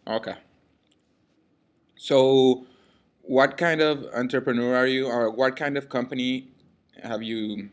Okay. So, what kind of entrepreneur are you, or what kind of company have you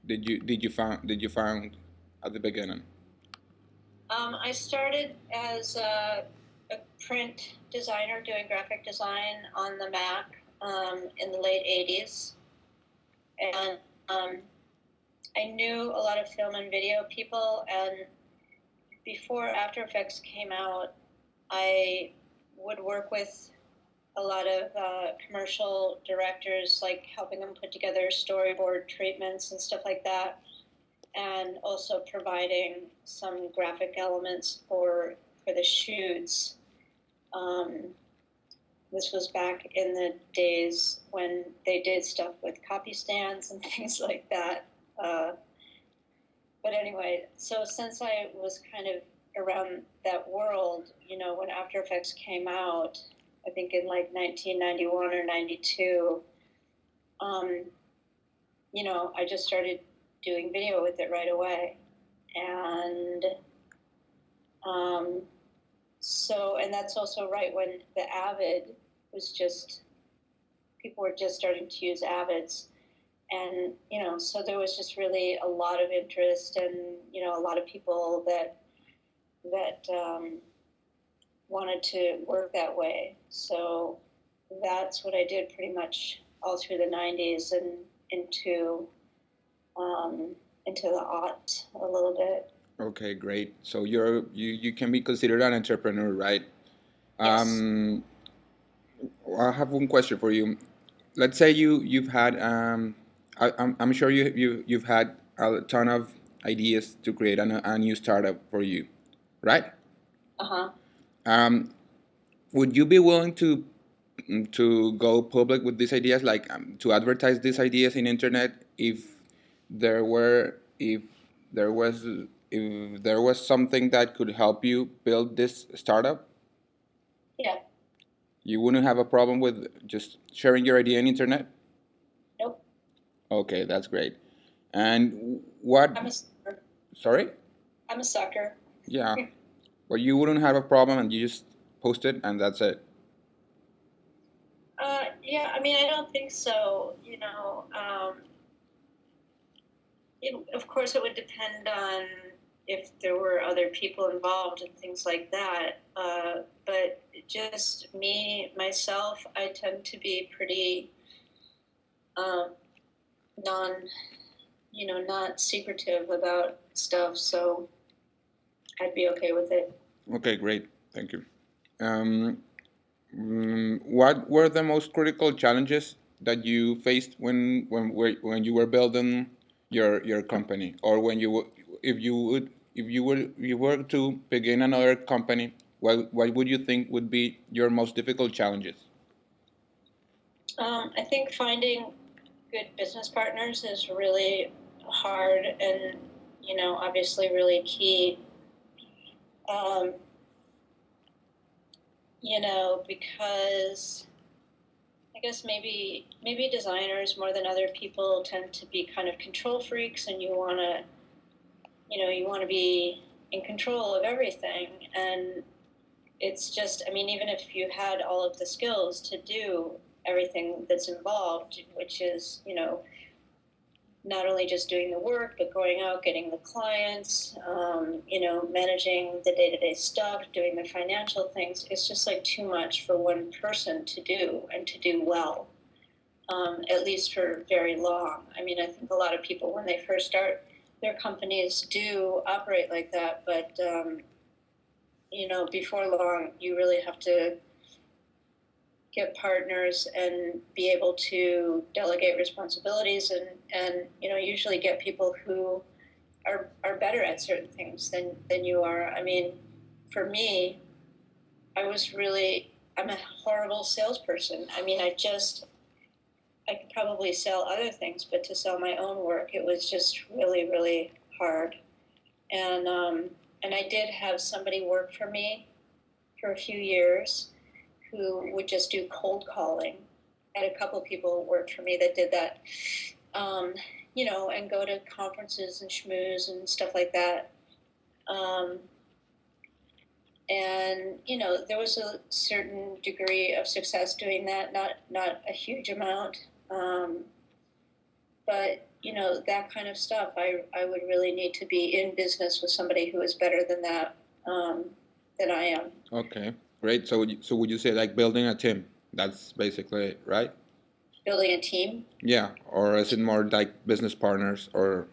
did you found at the beginning? I started as a print designer doing graphic design on the Mac in the late 80s. And I knew a lot of film and video people. And before After Effects came out, I would work with a lot of commercial directors, like helping them put together storyboard treatments and stuff like that, and also providing some graphic elements for the shoots. Um, this was back in the days when they did stuff with copy stands and things like that. Uh, but anyway, so since I was kind of around that world, when After Effects came out, I think in like 1991 or 92, um, I just started doing video with it right away. And um, and that's also right when the Avid was just, people were just starting to use Avids. And, so there was just really a lot of interest and, a lot of people that wanted to work that way. So that's what I did pretty much all through the 90s and into, um, into the aughts a little bit. Okay, great. So you can be considered an entrepreneur, right? Yes. Um, I have one question for you. Let's say you've had I'm sure you've had a ton of ideas to create a new startup for you, right? Uh huh. Um, would you be willing to go public with these ideas, like to advertise these ideas in internet if there were if there was if there was something that could help you build this startup? Yeah. You wouldn't have a problem with just sharing your idea on internet? Nope. Okay, that's great. And what? I'm a sucker. Sorry? I'm a sucker. Yeah. Well, you wouldn't have a problem, and you just post it, and that's it. Yeah, I mean, I don't think so. Of course, it would depend on if there were other people involved and things like that. But just me, myself, I tend to be pretty um, non, not secretive about stuff, so I'd be okay with it. Okay, great. Thank you. Um, what were the most critical challenges that you faced when you were building your company, or when if you would if you were to begin another company, what would you think would be your most difficult challenges? I think finding good business partners is really hard and, obviously really key. Um, because I guess maybe designers more than other people tend to be kind of control freaks, and you want to be in control of everything. And it's just, I mean, even if you had all of the skills to do everything that's involved, which is, not only just doing the work, but going out, getting the clients, managing the day-to-day stuff, doing the financial things. It's just like too much for one person to do and to do well, at least for very long. I mean, I think a lot of people, when they first start their companies, do operate like that, but, before long, you really have to get partners and be able to delegate responsibilities and usually get people who are better at certain things than you are. I mean, for me, I'm a horrible salesperson. I mean, I could probably sell other things, but to sell my own work, it was just really, really hard. And I did have somebody work for me for a few years who would just do cold calling. I had a couple of people work for me that did that, um, and go to conferences and schmooze and stuff like that. Um, and there was a certain degree of success doing that, not a huge amount, but that kind of stuff, I would really need to be in business with somebody who is better than that, than I am. Okay, great. So would you say like building a team? That's basically it, right? Building a team. Yeah, or is it more like business partners or?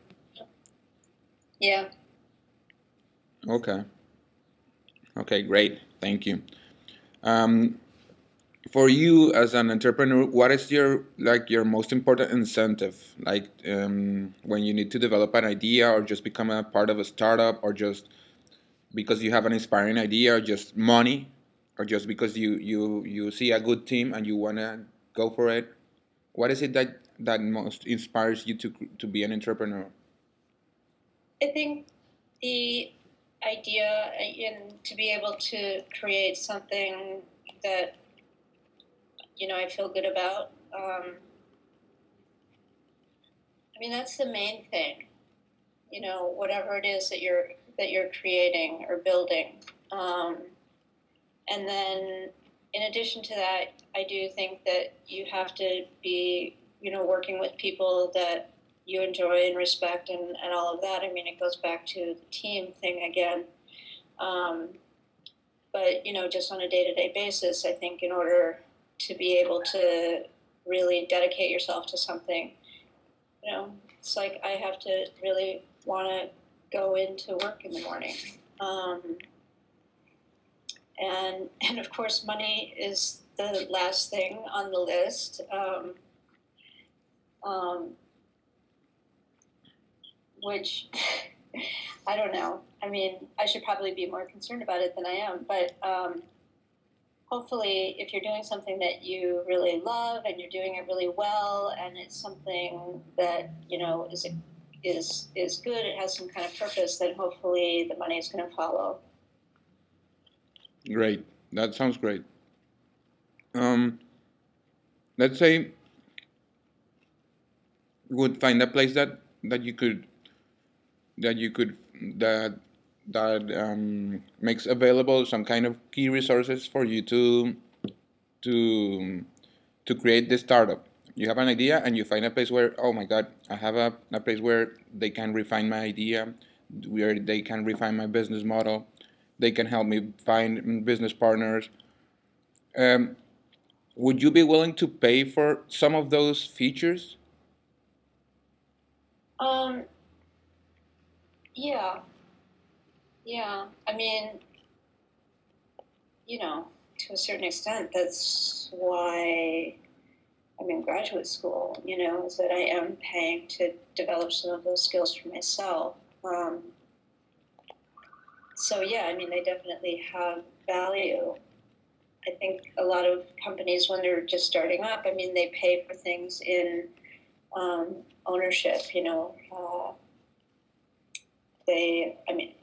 Yeah. Okay. Okay, great. Thank you. Um, for you as an entrepreneur, what is your most important incentive? Like when you need to develop an idea or just become a part of a startup or just because you have an inspiring idea or just money or just because you see a good team and you want to go for it. What is it that most inspires you to be an entrepreneur? I think the idea and to be able to create something that I feel good about. I mean, that's the main thing. Whatever it is that you're creating or building, um, and then in addition to that, I do think that you have to be working with people that you enjoy and respect, and all of that. I mean, it goes back to the team thing again. Um, but just on a day-to-day basis, I think in order to be able to really dedicate yourself to something, it's like I have to really want to go into work in the morning. um, and of course money is the last thing on the list. Um, which I don't know. I mean, I should probably be more concerned about it than I am, but hopefully if you're doing something that you really love and you're doing it really well and it's something that is good, it has some kind of purpose, then hopefully the money is going to follow. Great. That sounds great. Um, let's say you would find a place that you could that you could that makes available some kind of key resources for you to to create this startup. You have an idea and you find a place where, oh my god, I have a place where they can refine my idea, where they can refine my business model, they can help me find business partners. um, would you be willing to pay for some of those features? um, yeah, yeah. I mean, to a certain extent, that's why I'm in graduate school, is that I am paying to develop some of those skills for myself. So, yeah, I mean, they definitely have value. I think a lot of companies, when they're just starting up, I mean, they pay for things in ownership, I mean,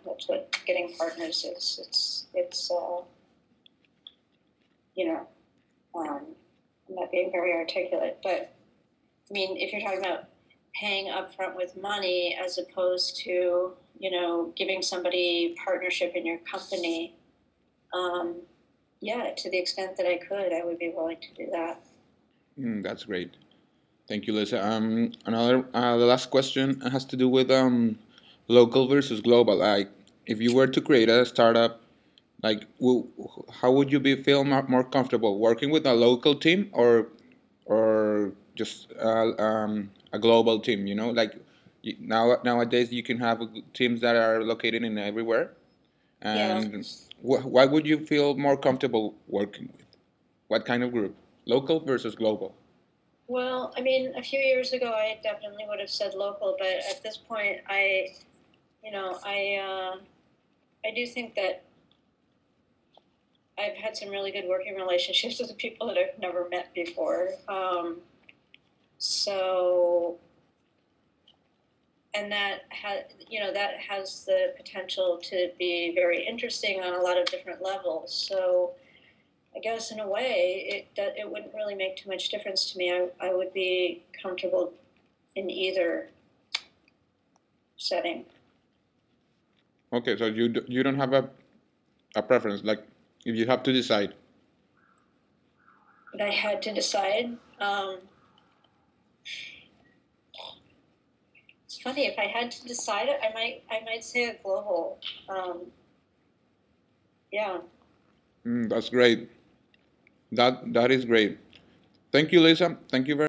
that's what getting partners is. It's you know, I'm not being very articulate, but I mean, if you're talking about paying upfront with money as opposed to, giving somebody partnership in your company, yeah, to the extent that I could, I would be willing to do that. That's great. Thank you, Lisa. The last question has to do with local versus global. Like, if you were to create a startup, like, how would you feel more comfortable working with a local team or just a global team? Like nowadays you can have teams that are located in everywhere. Yeah. And why would you feel more comfortable working with? What kind of group? Local versus global? Well, I mean, a few years ago, I definitely would have said local, but at this point, you know, I do think that I've had some really good working relationships with the people that I've never met before. So, and that has the potential to be very interesting on a lot of different levels. So, I guess in a way, it wouldn't really make too much difference to me. I would be comfortable in either setting. Okay, so you don't have a preference? Like, if you have to decide. But I had to decide. It's funny, if I had to decide it, I might say a global. Yeah. That's great. That is great. Thank you, Lisa. Thank you very